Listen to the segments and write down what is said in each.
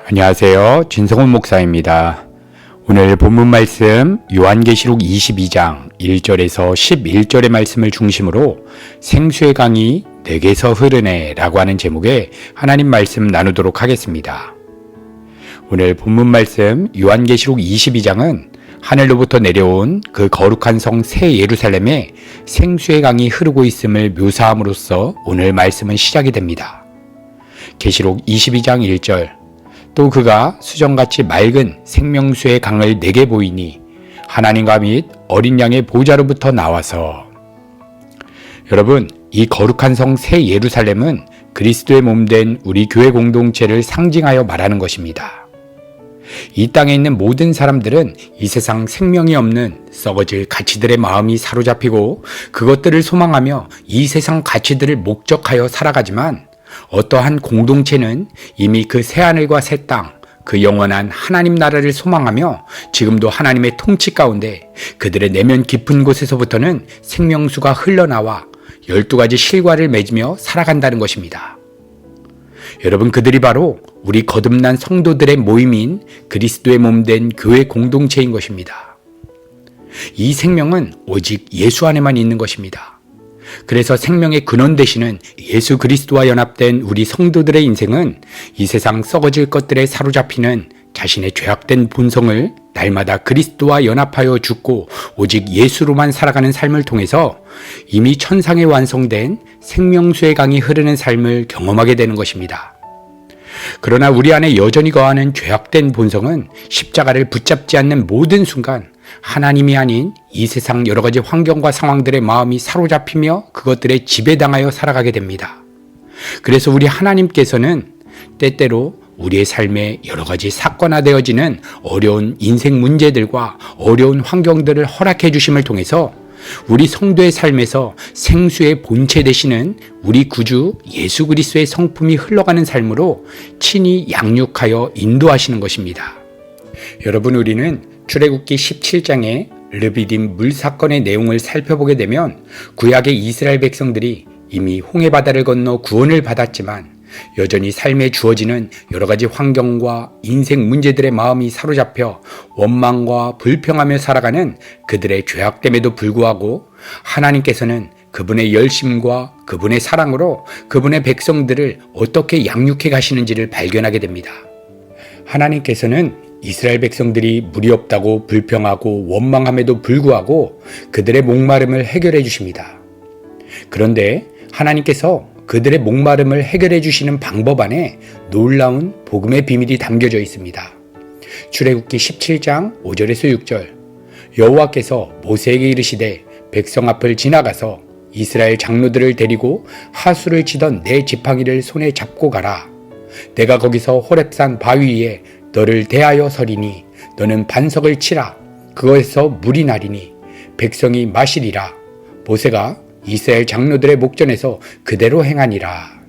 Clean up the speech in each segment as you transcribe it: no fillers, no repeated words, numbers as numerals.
안녕하세요. 진성훈 목사입니다. 오늘 본문 말씀 요한계시록 22장 1절에서 11절의 말씀을 중심으로 생수의 강이 내게서 흐르네 라고 하는 제목의 하나님 말씀 나누도록 하겠습니다. 오늘 본문 말씀 요한계시록 22장은 하늘로부터 내려온 그 거룩한 성 새 예루살렘에 생수의 강이 흐르고 있음을 묘사함으로써 오늘 말씀은 시작이 됩니다. 계시록 22장 1절 또 그가 수정같이 맑은 생명수의 강을 내게 보이니 하나님과 및 어린 양의 보좌로부터 나와서. 여러분, 이 거룩한 성 새 예루살렘은 그리스도의 몸된 우리 교회 공동체를 상징하여 말하는 것입니다. 이 땅에 있는 모든 사람들은 이 세상 생명이 없는 썩어질 가치들의 마음이 사로잡히고 그것들을 소망하며 이 세상 가치들을 목적하여 살아가지만 어떠한 공동체는 이미 그 새하늘과 새 땅, 그 영원한 하나님 나라를 소망하며 지금도 하나님의 통치 가운데 그들의 내면 깊은 곳에서부터는 생명수가 흘러나와 12가지 실과를 맺으며 살아간다는 것입니다. 여러분, 그들이 바로 우리 거듭난 성도들의 모임인 그리스도의 몸된 교회 공동체인 것입니다. 이 생명은 오직 예수 안에만 있는 것입니다. 그래서 생명의 근원 되시는 예수 그리스도와 연합된 우리 성도들의 인생은 이 세상 썩어질 것들에 사로잡히는 자신의 죄악된 본성을 날마다 그리스도와 연합하여 죽고 오직 예수로만 살아가는 삶을 통해서 이미 천상에 완성된 생명수의 강이 흐르는 삶을 경험하게 되는 것입니다. 그러나 우리 안에 여전히 거하는 죄악된 본성은 십자가를 붙잡지 않는 모든 순간 하나님이 아닌 이 세상 여러 가지 환경과 상황들의 마음이 사로잡히며 그것들에 지배당하여 살아가게 됩니다. 그래서 우리 하나님께서는 때때로 우리의 삶에 여러 가지 사건화되어지는 어려운 인생 문제들과 어려운 환경들을 허락해 주심을 통해서 우리 성도의 삶에서 생수의 본체 되시는 우리 구주 예수 그리스도의 성품이 흘러가는 삶으로 친히 양육하여 인도하시는 것입니다. 여러분, 우리는 출애굽기 17장의 르비딤 물 사건의 내용을 살펴보게 되면 구약의 이스라엘 백성들이 이미 홍해바다를 건너 구원을 받았지만 여전히 삶에 주어지는 여러 가지 환경과 인생 문제들의 마음이 사로잡혀 원망과 불평하며 살아가는 그들의 죄악됨에도 불구하고 하나님께서는 그분의 열심과 그분의 사랑으로 그분의 백성들을 어떻게 양육해 가시는지를 발견하게 됩니다. 하나님께서는 이스라엘 백성들이 물이 없다고 불평하고 원망함에도 불구하고 그들의 목마름을 해결해 주십니다. 그런데 하나님께서 그들의 목마름을 해결해 주시는 방법 안에 놀라운 복음의 비밀이 담겨져 있습니다. 출애굽기 17장 5절에서 6절 여호와께서 모세에게 이르시되 백성 앞을 지나가서 이스라엘 장로들을 데리고 하수를 치던 내 지팡이를 손에 잡고 가라. 내가 거기서 호렙산 바위 위에 너를 대하여 서리니 너는 반석을 치라. 그것에서 물이 나리니 백성이 마시리라. 모세가 이스라엘 장로들의 목전에서 그대로 행하니라.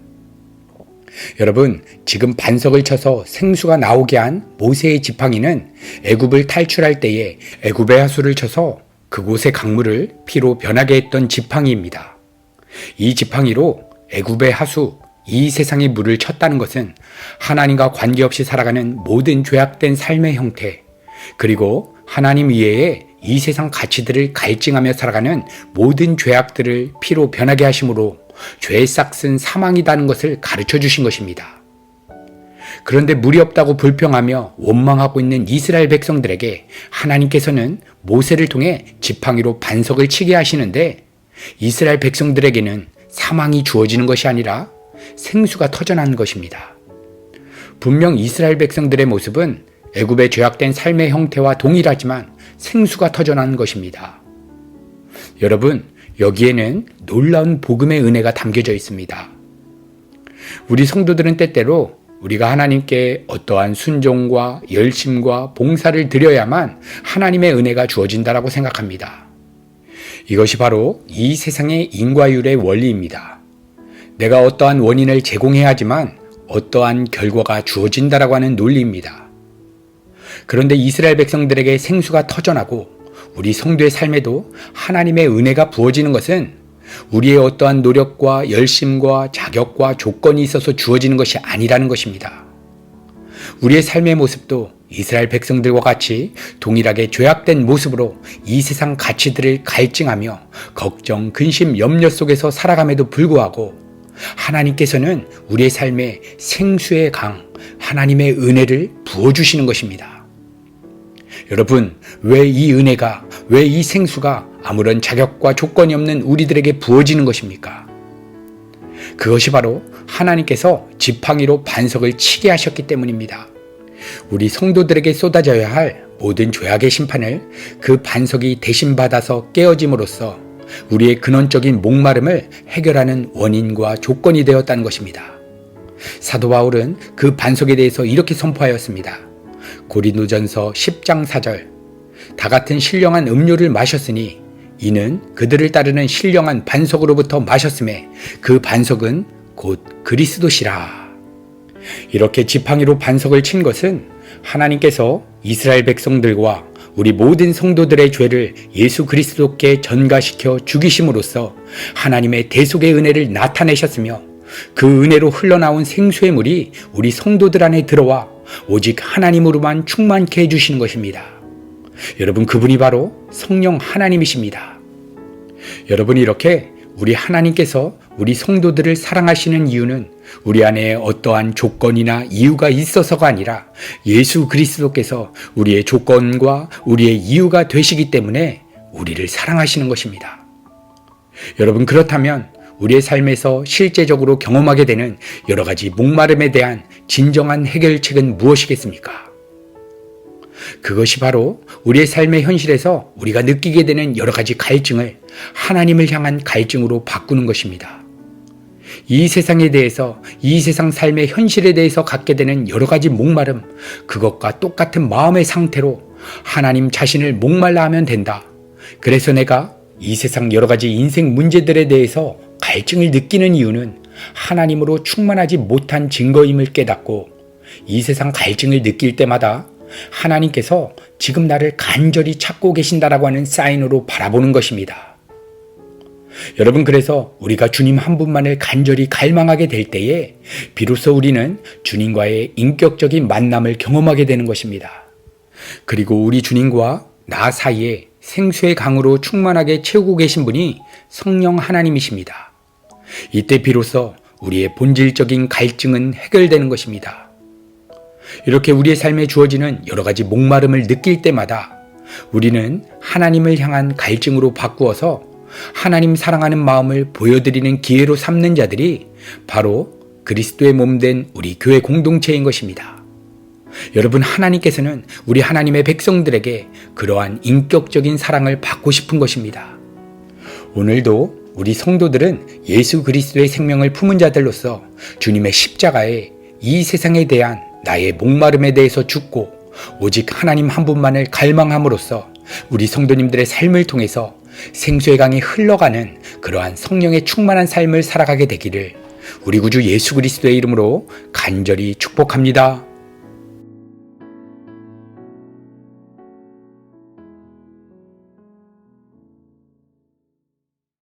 여러분, 지금 반석을 쳐서 생수가 나오게 한 모세의 지팡이는 애굽을 탈출할 때에 애굽의 하수를 쳐서 그곳의 강물을 피로 변하게 했던 지팡이입니다. 이 지팡이로 애굽의 하수, 이 세상의 물을 쳤다는 것은 하나님과 관계없이 살아가는 모든 죄악된 삶의 형태, 그리고 하나님 이외에 이 세상 가치들을 갈증하며 살아가는 모든 죄악들을 피로 변하게 하심으로 죄의 싹슨 사망이라는 것을 가르쳐 주신 것입니다. 그런데 물이 없다고 불평하며 원망하고 있는 이스라엘 백성들에게 하나님께서는 모세를 통해 지팡이로 반석을 치게 하시는데 이스라엘 백성들에게는 사망이 주어지는 것이 아니라 생수가 터져나는 것입니다. 분명 이스라엘 백성들의 모습은 애굽의 죄악된 삶의 형태와 동일하지만 생수가 터져나는 것입니다. 여러분, 여기에는 놀라운 복음의 은혜가 담겨져 있습니다. 우리 성도들은 때때로 우리가 하나님께 어떠한 순종과 열심과 봉사를 드려야만 하나님의 은혜가 주어진다라고 생각합니다. 이것이 바로 이 세상의 인과율의 원리입니다. 내가 어떠한 원인을 제공해야 하지만 어떠한 결과가 주어진다라고 하는 논리입니다. 그런데 이스라엘 백성들에게 생수가 터져나고 우리 성도의 삶에도 하나님의 은혜가 부어지는 것은 우리의 어떠한 노력과 열심과 자격과 조건이 있어서 주어지는 것이 아니라는 것입니다. 우리의 삶의 모습도 이스라엘 백성들과 같이 동일하게 죄악된 모습으로 이 세상 가치들을 갈증하며 걱정, 근심, 염려 속에서 살아감에도 불구하고 하나님께서는 우리의 삶에 생수의 강, 하나님의 은혜를 부어주시는 것입니다. 여러분, 왜 이 은혜가, 왜 이 생수가 아무런 자격과 조건이 없는 우리들에게 부어지는 것입니까? 그것이 바로 하나님께서 지팡이로 반석을 치게 하셨기 때문입니다. 우리 성도들에게 쏟아져야 할 모든 죄악의 심판을 그 반석이 대신 받아서 깨어짐으로써 우리의 근원적인 목마름을 해결하는 원인과 조건이 되었다는 것입니다. 사도 바울은 그 반석에 대해서 이렇게 선포하였습니다. 고린도전서 10장 4절, 다 같은 신령한 음료를 마셨으니 이는 그들을 따르는 신령한 반석으로부터 마셨음에 그 반석은 곧 그리스도시라. 이렇게 지팡이로 반석을 친 것은 하나님께서 이스라엘 백성들과 우리 모든 성도들의 죄를 예수 그리스도께 전가시켜 죽이심으로써 하나님의 대속의 은혜를 나타내셨으며 그 은혜로 흘러나온 생수의 물이 우리 성도들 안에 들어와 오직 하나님으로만 충만케 해주시는 것입니다. 여러분, 그분이 바로 성령 하나님이십니다. 여러분, 이렇게 우리 하나님께서 우리 성도들을 사랑하시는 이유는 우리 안에 어떠한 조건이나 이유가 있어서가 아니라 예수 그리스도께서 우리의 조건과 우리의 이유가 되시기 때문에 우리를 사랑하시는 것입니다. 여러분, 그렇다면 우리의 삶에서 실제적으로 경험하게 되는 여러 가지 목마름에 대한 진정한 해결책은 무엇이겠습니까? 그것이 바로 우리의 삶의 현실에서 우리가 느끼게 되는 여러 가지 갈증을 하나님을 향한 갈증으로 바꾸는 것입니다. 이 세상에 대해서, 이 세상 삶의 현실에 대해서 갖게 되는 여러 가지 목마름, 그것과 똑같은 마음의 상태로 하나님 자신을 목말라 하면 된다. 그래서 내가 이 세상 여러 가지 인생 문제들에 대해서 갈증을 느끼는 이유는 하나님으로 충만하지 못한 증거임을 깨닫고 이 세상 갈증을 느낄 때마다 하나님께서 지금 나를 간절히 찾고 계신다라고 하는 사인으로 바라보는 것입니다. 여러분, 그래서 우리가 주님 한 분만을 간절히 갈망하게 될 때에 비로소 우리는 주님과의 인격적인 만남을 경험하게 되는 것입니다. 그리고 우리 주님과 나 사이에 생수의 강으로 충만하게 채우고 계신 분이 성령 하나님이십니다. 이때 비로소 우리의 본질적인 갈증은 해결되는 것입니다. 이렇게 우리의 삶에 주어지는 여러 가지 목마름을 느낄 때마다 우리는 하나님을 향한 갈증으로 바꾸어서 하나님 사랑하는 마음을 보여드리는 기회로 삼는 자들이 바로 그리스도의 몸된 우리 교회 공동체인 것입니다. 여러분, 하나님께서는 우리 하나님의 백성들에게 그러한 인격적인 사랑을 받고 싶은 것입니다. 오늘도 우리 성도들은 예수 그리스도의 생명을 품은 자들로서 주님의 십자가에 이 세상에 대한 나의 목마름에 대해서 죽고 오직 하나님 한 분만을 갈망함으로써 우리 성도님들의 삶을 통해서 생수의 강이 흘러가는 그러한 성령의 충만한 삶을 살아가게 되기를 우리 구주 예수 그리스도의 이름으로 간절히 축복합니다.